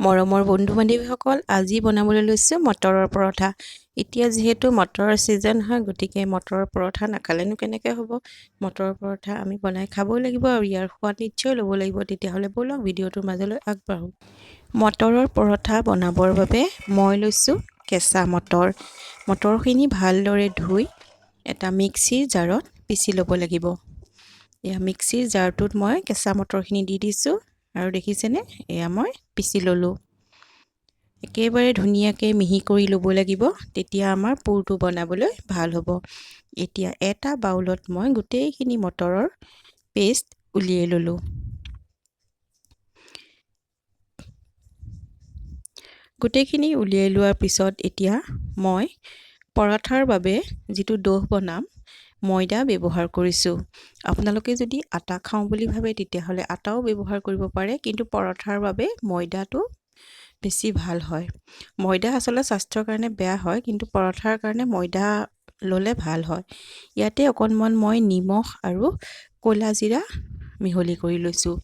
মৰমৰ বন্ধু-বান্ধৱীসকল, আজি বনাবলৈ লৈছোঁ মটৰৰ পৰঠা। এতিয়া যিহেতু মটৰৰ ছিজন হয়, গতিকে মটৰৰ পৰঠা নাখালেনো কেনেকৈ হ'ব। মটৰৰ পৰঠা আমি বনাই খাবই লাগিব আৰু ইয়াৰ সোৱাদ নিশ্চয় ল'ব লাগিব। তেতিয়াহ'লে ব'লক ভিডিঅ'টোৰ মাজলৈ আগবাঢ়োঁ। মটৰৰ পৰঠা বনাবৰ বাবে মই লৈছোঁ কেঁচা মটৰ। মটৰখিনি ভালদৰে ধুই এটা মিক্সিৰ জাৰত পিচি ল'ব লাগিব। এয়া মিক্সিৰ জাৰটোত মই কেঁচা মটৰখিনি দি দিছোঁ আৰু দেখিছেনে, এয়া মই পিচি ল'লোঁ। একেবাৰে ধুনীয়াকৈ মিহি কৰি ল'ব লাগিব, তেতিয়া আমাৰ পুৰটো বনাবলৈ ভাল হ'ব। এতিয়া এটা বাউলত মই গোটেইখিনি মটৰৰ পেষ্ট উলিয়াই ল'লোঁ। গোটেইখিনি উলিয়াই লোৱাৰ পিছত এতিয়া মই পৰঠাৰ বাবে যিটো ডোভ বনাম, ময়দা ব্যৱহাৰ কৰিছোঁ। আপোনালোকে যদি আটা খাওঁ বুলি ভাবে তেতিয়াহ'লে আটাও ব্যৱহাৰ কৰিব পাৰে, কিন্তু পৰঠাৰ বাবে ময়দাটো বেছি ভাল হয়। ময়দা আচলতে স্বাস্থ্যৰ কাৰণে বেয়া হয়, কিন্তু পৰঠাৰ কাৰণে ময়দা ল'লে ভাল হয়। ইয়াতে অকণমান মই নিমখ আৰু ক'লা জিৰা মিহলি কৰি লৈছোঁ।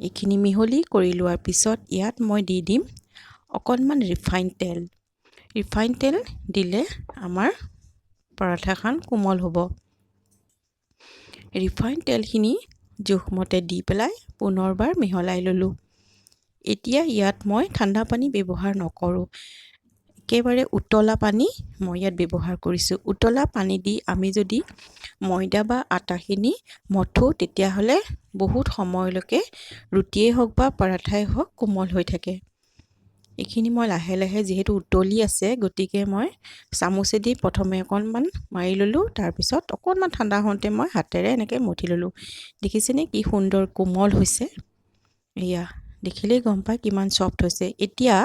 এইখিনি মিহলি কৰি লোৱাৰ পিছত ইয়াত মই দি দিম অকণমান ৰিফাইন তেল। ৰিফাইন তেল দিলে আমাৰ পৰঠাখন কোমল হ'ব। ৰিফাইন তেলখিনি জোখমতে দি পেলাই পুনৰবাৰ মিহলাই ল'লোঁ। এতিয়া ইয়াত মই ঠাণ্ডা পানী ব্যৱহাৰ নকৰোঁ, একেবাৰে উতলা পানী মই ইয়াত ব্যৱহাৰ কৰিছোঁ। উতলা পানী দি আমি যদি ময়দা বা আটাখিনি মঠোঁ, তেতিয়াহ'লে বহুত সময়লৈকে ৰুটিয়েই হওক বা পৰঠাই হওক কোমল হৈ থাকে। এইখিনি মই লাহে লাহে যিহেতু উতলি আছে, গতিকে মই চামুচেদি প্ৰথমে অকণমান মাৰি ল'লোঁ, তাৰপিছত অকণমান ঠাণ্ডা হওঁতে মই হাতেৰে এনেকৈ মঠি ল'লোঁ। দেখিছেনে কি সুন্দৰ কোমল হৈছে। এয়া দেখিলেই গম পায় কিমান ছফ্ট হৈছে। এতিয়া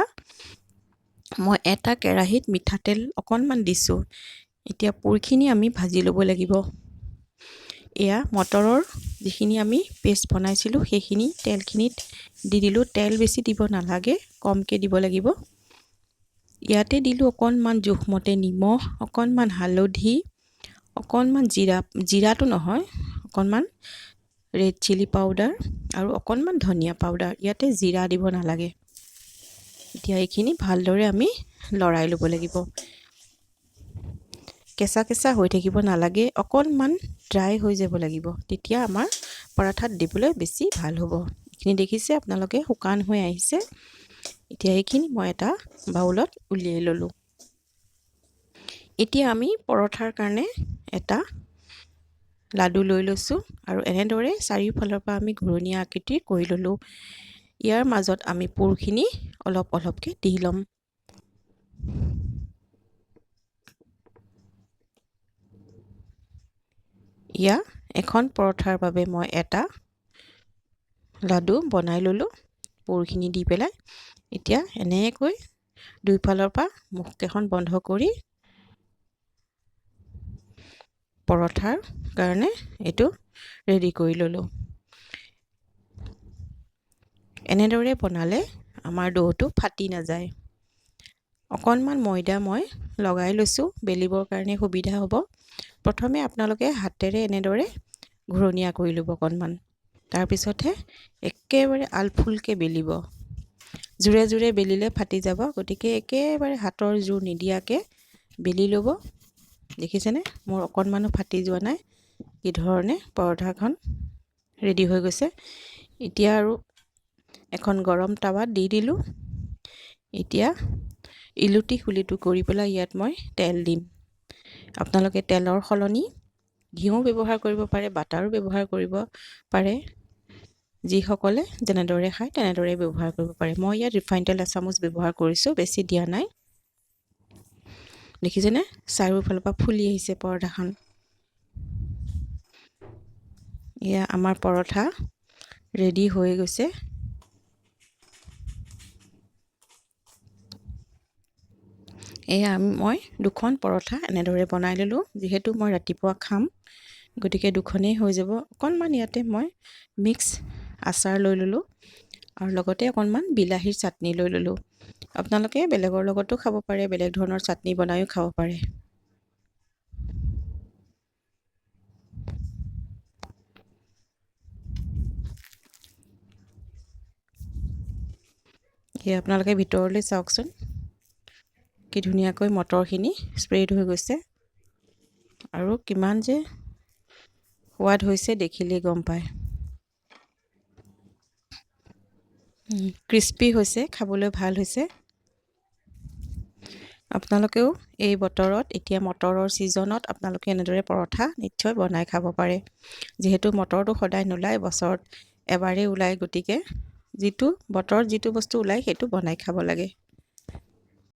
মই এটা কেৰাহীত মিঠাতেল অকণমান দিছোঁ। এতিয়া পুৰখিনি আমি ভাজি ল'ব লাগিব। এয়া মটৰৰ যিখিনি আমি পেষ্ট বনাইছিলোঁ, সেইখিনি তেলখিনিত দি দিলোঁ। তেল বেছি দিব নালাগে, কমকৈ দিব লাগিব। ইয়াতে দিলোঁ অকণমান জোখমতে নিমখ, অকণমান হালধি, অকণমান জিৰাটো নহয়, অকণমান ৰেড চিলি পাউডাৰ আৰু অকণমান ধনিয়া পাউডাৰ। ইয়াতে জিৰা দিব নালাগে। এতিয়া এইখিনি ভালদৰে আমি লৰাই ল'ব লাগিব। কেঁচা কেঁচা হৈ থাকিব নালাগে, অকণমান ড্ৰাই হৈ যাব লাগিব, তেতিয়া আমাৰ পৰঠাত দিবলৈ বেছি ভাল হ'ব। এইখিনি দেখিছে আপোনালোকে শুকান হৈ আহিছে। এতিয়া এইখিনি মই এটা বাউলত উলিয়াই ল'লোঁ। এতিয়া আমি পৰঠাৰ কাৰণে এটা লাডু লৈ লৈছোঁ আৰু এনেদৰে চাৰিওফালৰ পৰা আমি ঘূৰণীয়া আকৃতিৰ কৰি ল'লোঁ। ইয়াৰ মাজত আমি পুৰখিনি অলপ অলপকৈ দি ল'ম। এয়া এখন পৰঠাৰ বাবে মই এটা লাডু বনাই ল'লোঁ পুৰখিনি দি পেলাই। এতিয়া এনেকৈ দুইফালৰ পৰা মুখকেইখন বন্ধ কৰি পৰঠাৰ কাৰণে এইটো ৰেডি কৰি ল'লোঁ। এনেদৰে বনালে আমাৰ ডোটো ফাটি নাযায়। অকণমান ময়দা মই লগাই লৈছোঁ, বেলিবৰ কাৰণে সুবিধা হ'ব। প্ৰথমে আপোনালোকে হাতেৰে এনেদৰে ঘূৰণীয়া কৰি ল'ব অকণমান, তাৰপিছতহে একেবাৰে আলফুলকৈ বেলিব। জোৰে জোৰে বেলিলে ফাটি যাব, গতিকে একেবাৰে হাতৰ জোৰ নিদিয়াকৈ বেলি ল'ব। দেখিছেনে, মোৰ অকণমানো ফাটি যোৱা নাই। কি ধৰণে পৰঠাখন ৰেডি হৈ গৈছে। এতিয়া আৰু এখন গৰম টাৱাত দি দিলোঁ। এতিয়া ইলুটি খুলিটো কৰি পেলাই ইয়াত মই তেল দিম। আপোনালোকে তেলৰ সলনি ঘিউ ব্যৱহাৰ কৰিব পাৰে, বাটাৰো ব্যৱহাৰ কৰিব পাৰে। যিসকলে যেনেদৰে খায় তেনেদৰে ব্যৱহাৰ কৰিব পাৰে। মই ইয়াত ৰিফাইন তেল এচামুচ ব্যৱহাৰ কৰিছোঁ, বেছি দিয়া নাই। দেখিছেনে, চাৰিওফালৰ পৰা ফুলি আহিছে পৰঠাখন। এয়া আমাৰ পৰঠা ৰেডি হৈ গৈছে। এয়া মই দুখন পৰঠা এনেদৰে বনাই ল'লোঁ। যিহেতু মই ৰাতিপুৱা খাম, গতিকে দুখনেই হৈ যাব। অকণমান ইয়াতে মই মিক্স আচাৰ লৈ ল'লোঁ আৰু লগতে অকণমান বিলাহীৰ চাটনি লৈ ল'লোঁ। আপোনালোকে বেলেগৰ লগতো খাব পাৰে, বেলেগ ধৰণৰ চাটনি বনায়ো খাব পাৰে। সেয়া আপোনালোকে ভিতৰলৈ চাওকচোন, কি ধুনীয়াকৈ মটৰখিনি স্প্ৰেড হৈ গৈছে আৰু কিমান যে সোৱাদ হৈছে দেখিলেই গম পায়। ক্ৰিস্পি হৈছে, খাবলৈ ভাল হৈছে। আপোনালোকেও এই বতৰত, এতিয়া মটৰৰ ছিজনত আপোনালোকে এনেদৰে পৰঠা নিশ্চয় বনাই খাব পাৰে। যিহেতু মটৰটো সদায় নোলায়, বছৰত এবাৰেই ওলায়, গতিকে যিটো বতৰত যিটো বস্তু ওলায় সেইটো বনাই খাব লাগে।